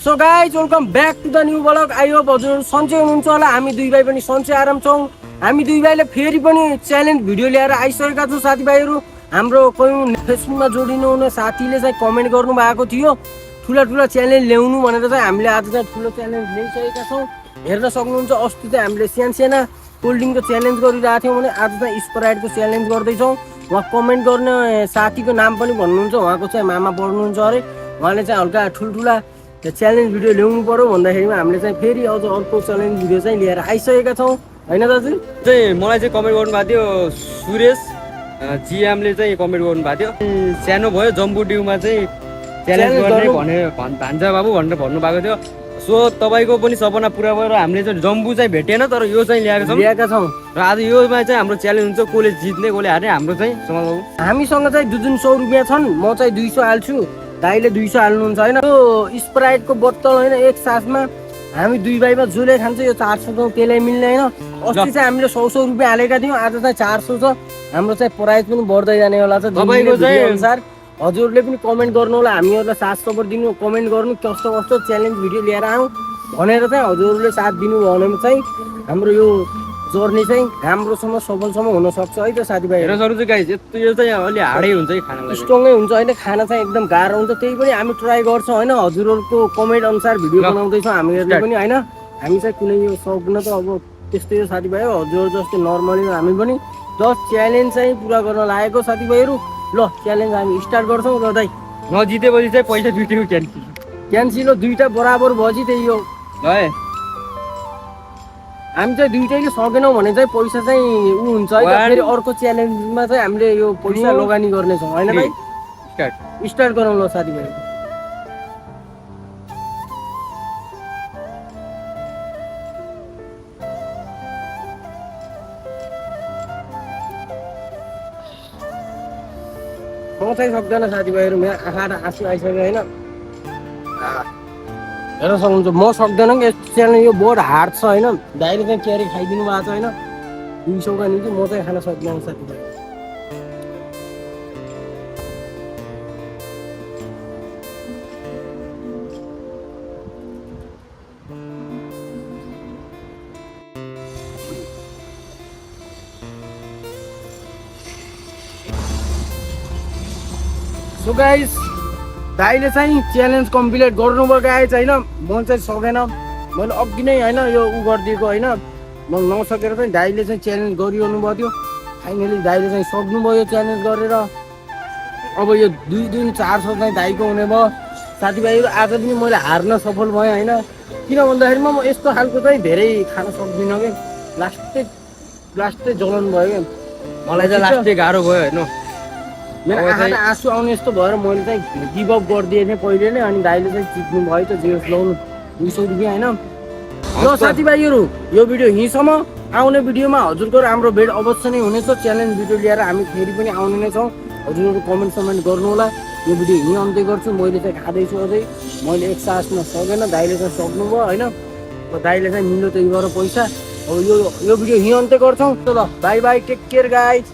So guys welcome back to the new blog. I hope हजुर सन्चै हुनुहुन्छ होला। हामी दुई भाइ पनि सन्चै आराम छौँ। हामी दुई भाइले फेरि पनि च्यालेन्ज भिडियो ल्याएर आइसकेका छौँ साथीभाइहरू। हाम्रो कोही फेसबुकमा जोडिनु हुने साथीले चाहिँ कमेन्ट गर्नु भएको थियो ठुला ठुला च्यालेन्ज ल्याउनु भनेर। चाहिँ हामीले आज चाहिँ ठुलो च्यालेन्ज ल्याइसकेका छौँ। हेर्न सक्नुहुन्छ अस्ति चाहिँ हामीले साना कोल्ड ड्रिङ्कको च्यालेन्ज गरिरहेको थियौँ भने आज चाहिँ स्प्राइटको च्यालेन्ज गर्दैछौँ। उहाँ कमेन्ट गर्ने साथीको नाम पनि भन्नुहुन्छ, उहाँको चाहिँ मामा पढ्नुहुन्छ अरे। उहाँले चाहिँ हल्का ठुल्ठुला च्यालेन्ज भिडियो ल्याउनु पर्यो भन्दाखेरिमा हामीले चाहिँ फेरि अझ अर्को च्यालेन्ज भिडियो चाहिँ लिएर आइसकेका छौँ होइन दाजु। चाहिँ मलाई चाहिँ कमेन्ट गर्नुभएको थियो सुरेश जिएमले चाहिँ कमेन्ट गर्नुभएको थियो। सानो भयो जम्बू ड्युमा चाहिँ च्यालेन्ज गर्ने भने भान्जा बाबु भनेर भन्नुभएको थियो। सो तपाईँको पनि सपना पुरा भयो र हामीले चाहिँ जम्बू चाहिँ भेटेन तर यो चाहिँ ल्याएका छौँ र आज योमा चाहिँ हाम्रो च्यालेन्ज हुन्छ कसले जित्ने कसले हार्ने। हाम्रो चाहिँ समाज बाबु हामीसँग चाहिँ 200 रुपियाँ छन्। म चाहिँ 200 हाल्छु, दाइले 200 हाल्नुहुन्छ होइन। यो स्प्राइटको बोतल होइन एक साथमा हामी दुई भाइमा जसले खान्छ यो 400 त त्यसलाई मिल्ने होइन। अस्ति चाहिँ हामीले 100 रुपियाँ हालेका थियौँ, आज चाहिँ 400 छ। हाम्रो चाहिँ प्राइस पनि बढ्दै जाने होला छ तपाईँको चाहिँ अनुसार। हजुरले पनि कमेन्ट गर्नु होला, हामीहरूलाई साथ सपोर्ट दिनु, कमेन्ट गर्नु कस्तो कस्तो च्यालेन्ज भिडियो लिएर आउँ भनेर चाहिँ हजुरहरूले साथ दिनुभयो भने चाहिँ हाम्रो यो जर्नी चाहिँ राम्रोसँग सफलसम्म हुनसक्छ है त साथीभाइ। हेर्न सक्नुहुन्छ गाइस, यो चाहिँ अलि हार्डै हुन्छ है, खाना स्ट्रङै हुन्छ होइन, खाना चाहिँ एकदम गाह्रो हुन्छ। त्यही पनि हामी ट्राई गर्छौँ होइन। हजुरहरूको कमेन्ट अनुसार भिडियो बनाउँदैछौँ हामीहरूले पनि होइन। हामी चाहिँ कुनै यो सक्न त अब त्यस्तै हो साथीभाइ हो। हजुर जस्तो नर्मली हामी पनि जस्ट च्यालेन्ज चाहिँ पुरा गर्न लागेको साथीभाइहरू। ल च्यालेन्ज हामी स्टार्ट गर्छौँ। ल दाइ नजितेपछि चाहिँ पैसा भिडियो क्यान्सिल हो, दुईवटा बराबर भएपछि त्यही हो है। हामी चाहिँ दुइटैले सकेनौँ भने चाहिँ पैसा चाहिँ ऊ हुन्छ है। फेरि अर्को च्यालेन्जमा चाहिँ हामीले यो पैसा लगानी गर्नेछौँ होइन भाइ। स्टार्ट गरौँ ल साथीभाइ। म चाहिँ सक्दैन साथीभाइहरू, मेरो आँखा आँसु आइसक्यो होइन। हेर्न सक्नुहुन्छ म सक्दैन कि यस्तो च्यालेन्ज यो बहुत हार्ड छ होइन। दाइले चाहिँ क्यारी खाइदिनु भएको छ होइन 200 का निम्ति। म चाहिँ खान सक्दिनँ साथीभाइ। सो गाइस दाइले चाहिँ च्यालेन्ज कम्प्लिट गर्नुभयो गाइस होइन। म चाहिँ सकेन, मैले अघि नै होइन यो उ गरिदिएको होइन। म नसकेर चाहिँ दाइले चाहिँ च्यालेन्ज गरिरहनु भयो थियो। फाइनली दाइले चाहिँ सक्नुभयो यो च्यालेन्ज गरेर। अब यो 2 दिन 400 चाहिँ दाइको हुने भयो साथीभाइहरू। आज पनि मैले हार्न सफल भएँ होइन। किन भन्दाखेरि म यस्तो खालको चाहिँ धेरै खान सक्दिनँ कि लास्टै जलन भयो क्या मलाई चाहिँ लास्टै गाह्रो भयो होइन। मेरो आँखा आँसु आउने यस्तो भएर मैले चाहिँ गिभअप गरिदिएँ थिएँ पहिले नै। अनि दाइले चाहिँ जित्नु भयो त जे होस् लाउनु 200 रुपियाँ होइन। ल साथीभाइहरू यो भिडियो यहीँसम्म। आउने भिडियोमा हजुरको राम्रो भेट अवश्य नै हुनेछ। च्यालेन्ज भिडियो लिएर हामी फेरि पनि आउने नै छौँ। हजुरहरू कमेन्ट गर्नु होला। यो भिडियो यहीँ अन्त्य गर्छु। मैले चाहिँ खाँदैछु अझै, मैले एक सासमा सकेन, दाइले चाहिँ सक्नुभयो होइन। दाइले चाहिँ मिल्यो त्यही भएर पैसा। अब यो भिडियो यहीँ अन्त्य गर्छौँ। ल bye bye, take care guys.